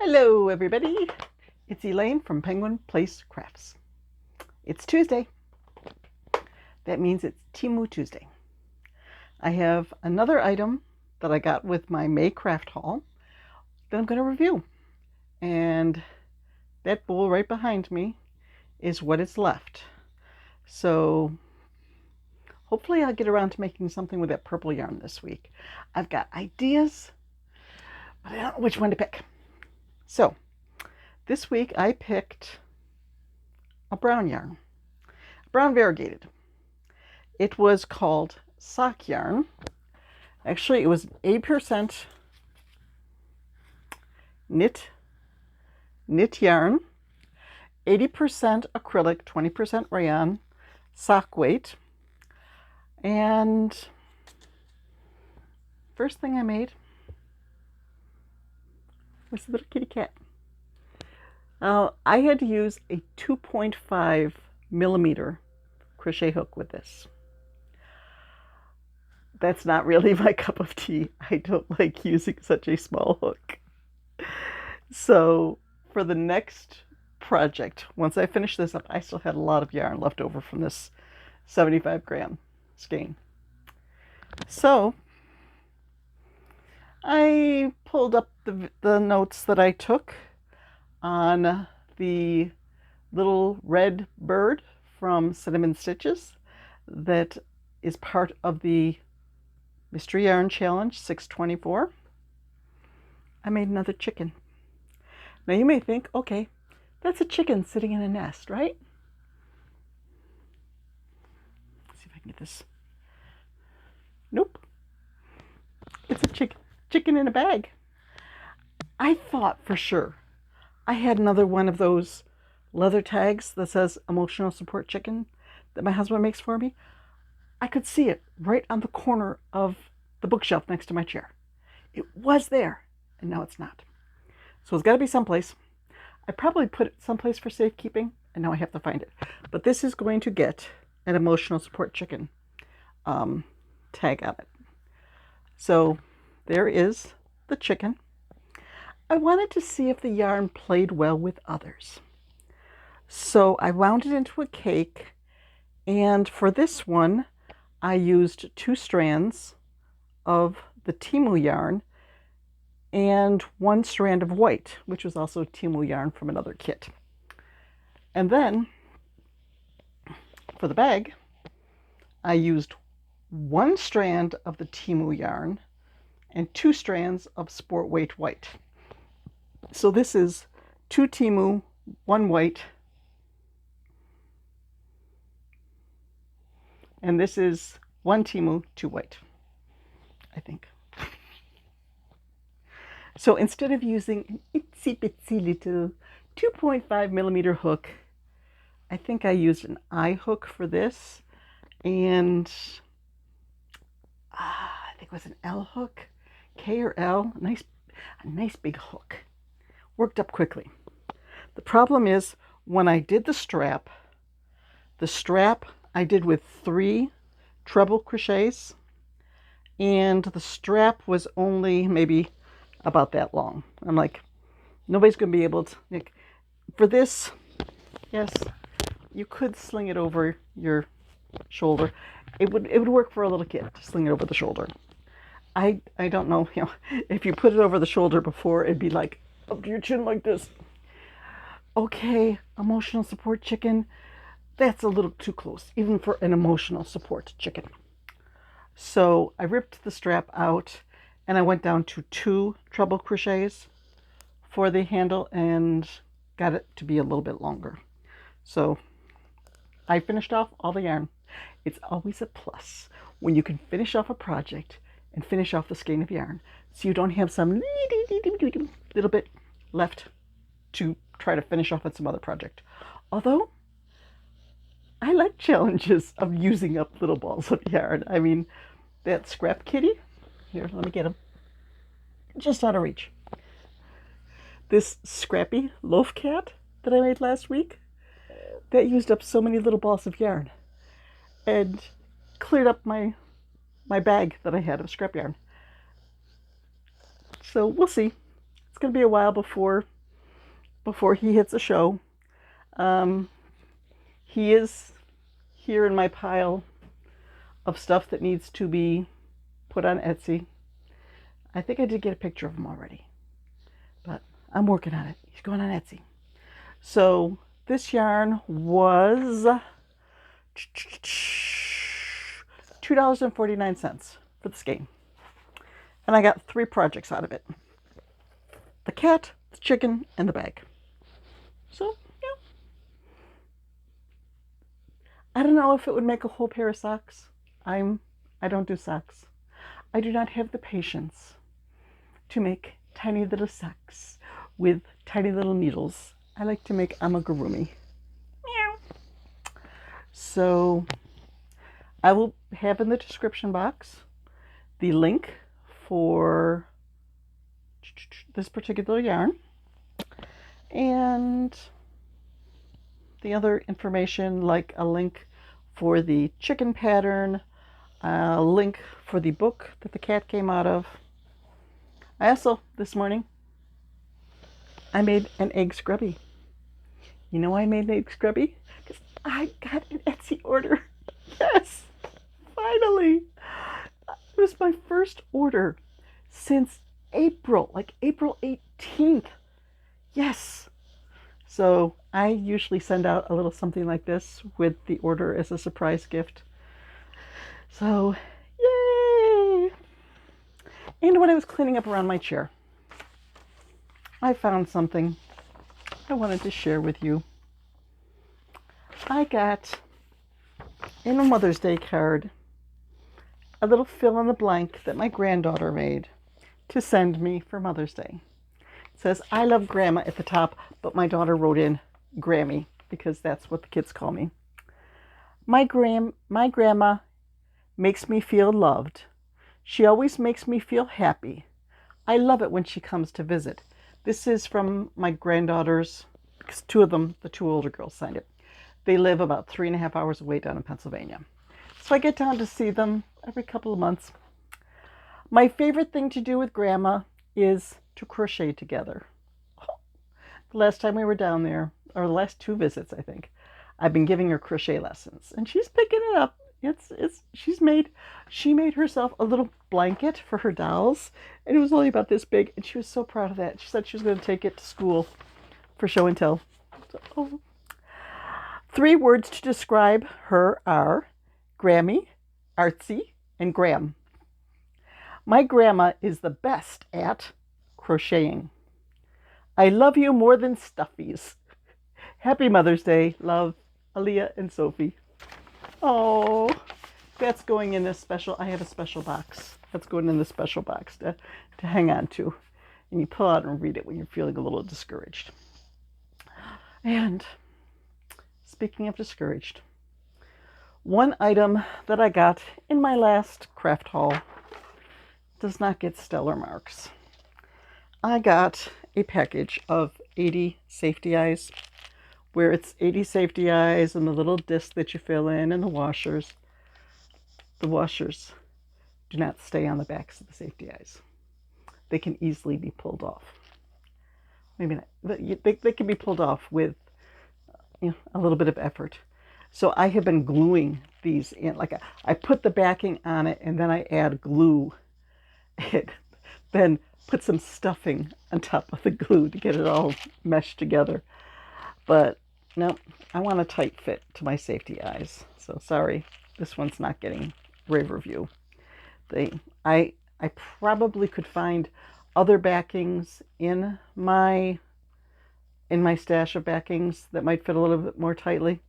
Hello everybody, it's Elaine from Penguin Place Crafts. It's Tuesday. That means it's Temu Tuesday. I have another item that I got with my May craft haul that I'm going to review. And that bowl right behind me is what is left. So hopefully I'll get around to making something with that purple yarn this week. I've got ideas, but I don't know which one to pick. So this week I picked a brown yarn, brown variegated. It was called sock yarn. Actually, it was 8% knit yarn, 80% acrylic, 20% rayon, sock weight. And first thing I made was the little kitty cat. I had to use a 2.5 millimeter crochet hook with this. That's not really my cup of tea. I don't like using such a small hook. So for the next project, once I finish this up, I still had a lot of yarn left over from this 75 gram skein. So I pulled up the notes that I took on the little red bird from Cinnamon Stitches that is part of the Mystery Yarn Challenge 624. I made another chicken. Now you may think, okay, that's a chicken sitting in a nest, right? Let's see if I can get this. Nope. It's a chicken in a bag. I thought for sure I had another one of those leather tags that says emotional support chicken that my husband makes for me. I could see it right on the corner of the bookshelf next to my chair. It was there, and now it's not. So it's got to be someplace. I probably put it someplace for safekeeping, and now I have to find it. But this is going to get an emotional support chicken tag on it. So there is the chicken. I wanted to see if the yarn played well with others. So I wound it into a cake, and for this one, I used 2 strands of the Temu yarn and 1 strand of white, which was also Temu yarn from another kit. And then for the bag, I used 1 strand of the Temu yarn and 2 strands of sport weight white. So this is 2 Temu, 1 white, and this is 1 Temu, 2 white, I think. So instead of using an itsy bitsy little 2.5 millimeter hook, I think I used an eye hook for this, and I think it was an L hook, K or L, a nice big hook. Worked up quickly. The problem is when I did the strap I did with 3 treble crochets, and the strap was only maybe about that long. I'm like, nobody's going to be able to, for this, yes, you could sling it over your shoulder. It would work for a little kid to sling it over the shoulder. I don't know, if you put it over the shoulder before, it'd be like up to your chin like this. Okay, emotional support chicken, that's a little too close, even for an emotional support chicken. So I ripped the strap out, and I went down to 2 treble crochets for the handle and got it to be a little bit longer. So I finished off all the yarn. It's always a plus when you can finish off a project and finish off the skein of yarn, so you don't have some little bit left to try to finish off at some other project. Although I like challenges of using up little balls of yarn. I mean, that scrap kitty, here, let me get him, just out of reach. This scrappy loaf cat that I made last week, that used up so many little balls of yarn and cleared up my bag that I had of scrap yarn. So we'll see. It's going to be a while before he hits a show. He is here in my pile of stuff that needs to be put on Etsy. I think I did get a picture of him already, but I'm working on it. He's going on Etsy. So this yarn was $2.49 for the skein. And I got 3 projects out of it. The cat, the chicken, and the bag. So, yeah. I don't know if it would make a whole pair of socks. I don't do socks. I do not have the patience to make tiny little socks with tiny little needles. I like to make amigurumi. Meow. So I will have in the description box the link for this particular yarn and the other information, like a link for the chicken pattern, a link for the book that the cat came out of. I also, this morning, I made an egg scrubby. You know why I made an egg scrubby? Because I got an Etsy order. Yes, finally. It was my first order since April, like April 18th. Yes. So I usually send out a little something like this with the order as a surprise gift. So, yay! And when I was cleaning up around my chair, I found something I wanted to share with you. I got, in a Mother's Day card, a little fill in the blank that my granddaughter made to send me for Mother's Day. It says, I love Grandma at the top, but my daughter wrote in Grammy because that's what the kids call me. My grandma makes me feel loved. She always makes me feel happy. I love it when she comes to visit. This is from my granddaughters, because 2 of them, the 2 older girls, signed it. They live about 3.5 hours away down in Pennsylvania. So I get down to see them every couple of months. My favorite thing to do with Grandma is to crochet together. The last time we were down there, or the last 2 visits, I think, I've been giving her crochet lessons, and she's picking it up. She made herself a little blanket for her dolls, and it was only about this big, and she was so proud of that. She said she was going to take it to school for show and tell. So, oh. 3 words to describe her are Grammy, artsy, and Gram. My grandma is the best at crocheting. I love you more than stuffies. Happy Mother's Day. Love, Aaliyah and Sophie. Oh, that's going in this special, I have a special box. That's going in the special box to hang on to. And you pull out and read it when you're feeling a little discouraged. And speaking of discouraged, one item that I got in my last craft haul does not get stellar marks. I got a package of 80 safety eyes, where it's 80 safety eyes and the little disc that you fill in and the washers. The washers do not stay on the backs of the safety eyes. They can easily be pulled off. Maybe not. They can be pulled off with a little bit of effort. So I have been gluing these in. Like I put the backing on it and then I add glue. Then put some stuffing on top of the glue to get it all meshed together. But no, I want a tight fit to my safety eyes. So sorry, this one's not getting rave review. I probably could find other backings in my stash of backings that might fit a little bit more tightly.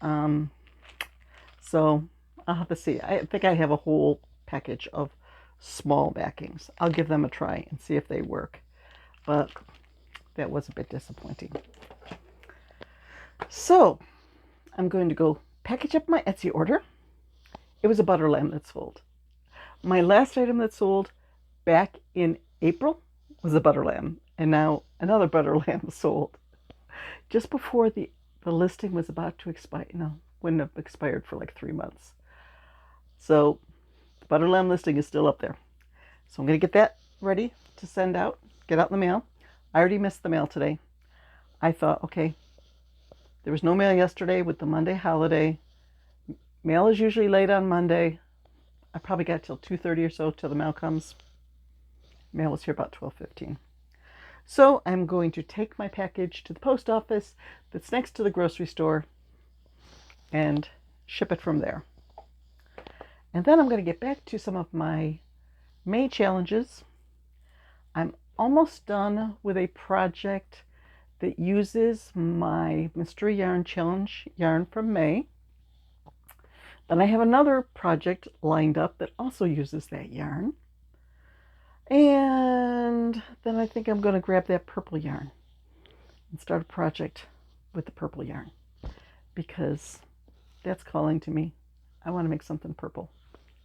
So I'll have to see. I think I have a whole package of small backings. I'll give them a try and see if they work. But that was a bit disappointing. So I'm going to go package up my Etsy order. It was a butter lamb that sold. My last item that sold back in April was a butter lamb, and now another butter lamb sold just before the listing was about to expire. No, wouldn't have expired for like 3 months. So the butter lamb listing is still up there. So I'm going to get that ready to send out get out in the mail. I already missed the mail today. I thought, okay, there was no mail yesterday with the Monday holiday. Mail is usually late on Monday. I probably got till 2:30 or so till the mail comes. Mail was here about 12:15. So I'm going to take my package to the post office that's next to the grocery store and ship it from there. And then I'm going to get back to some of my May challenges. I'm almost done with a project that uses my Mystery Yarn Challenge yarn from May. Then I have another project lined up that also uses that yarn. And then I think I'm going to grab that purple yarn and start a project with the purple yarn because that's calling to me. I want to make something purple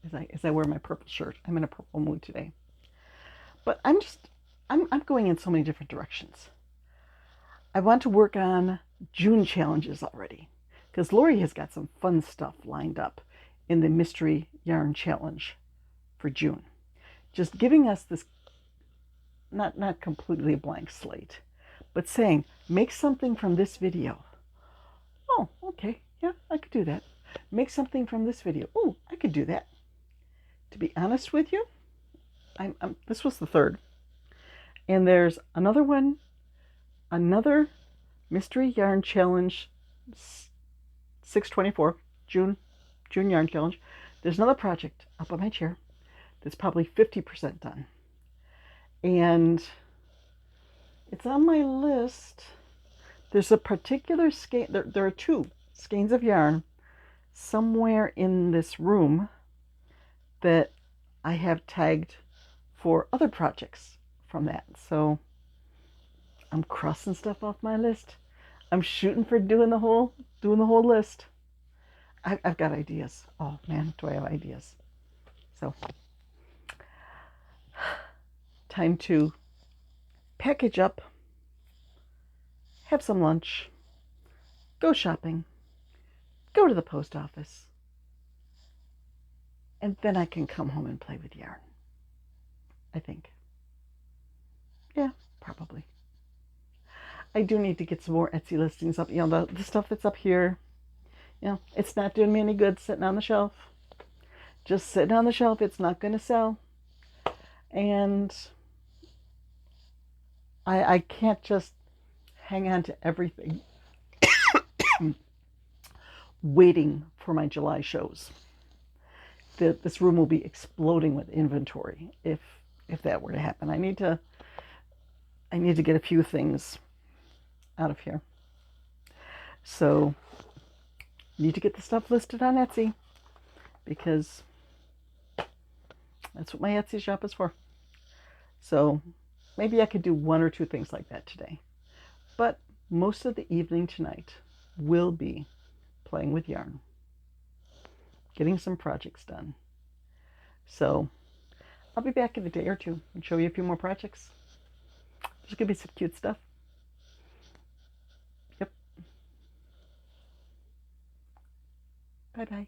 as I wear my purple shirt. I'm in a purple mood today. But I'm going in so many different directions. I want to work on June challenges already because Lori has got some fun stuff lined up in the Mystery Yarn Challenge for June. Just giving us this, not completely a blank slate, but saying, make something from this video. Oh, okay, yeah, I could do that. Make something from this video. Oh, I could do that. To be honest with you, this was the third. And there's another one, another Mystery Yarn Challenge 6/24, June Yarn Challenge. There's another project up on my chair that's probably 50% done. And it's on my list. There's a particular skein, there are two skeins of yarn somewhere in this room that I have tagged for other projects from that. So I'm crossing stuff off my list. I'm shooting for doing the whole list. I've got ideas. Oh man, do I have ideas. So time to package up, have some lunch, go shopping, go to the post office, and then I can come home and play with yarn. I think. Yeah, probably. I do need to get some more Etsy listings up. You know, the stuff that's up here, you know, it's not doing me any good sitting on the shelf. Just sitting on the shelf, it's not going to sell. And I can't just hang on to everything waiting for my July shows. This room will be exploding with inventory if that were to happen. I need to get a few things out of here. So need to get the stuff listed on Etsy because that's what my Etsy shop is for. So maybe I could do one or two things like that today. But most of the evening tonight will be playing with yarn, getting some projects done. So I'll be back in a day or two and show you a few more projects. There's going to be some cute stuff. Yep. Bye-bye.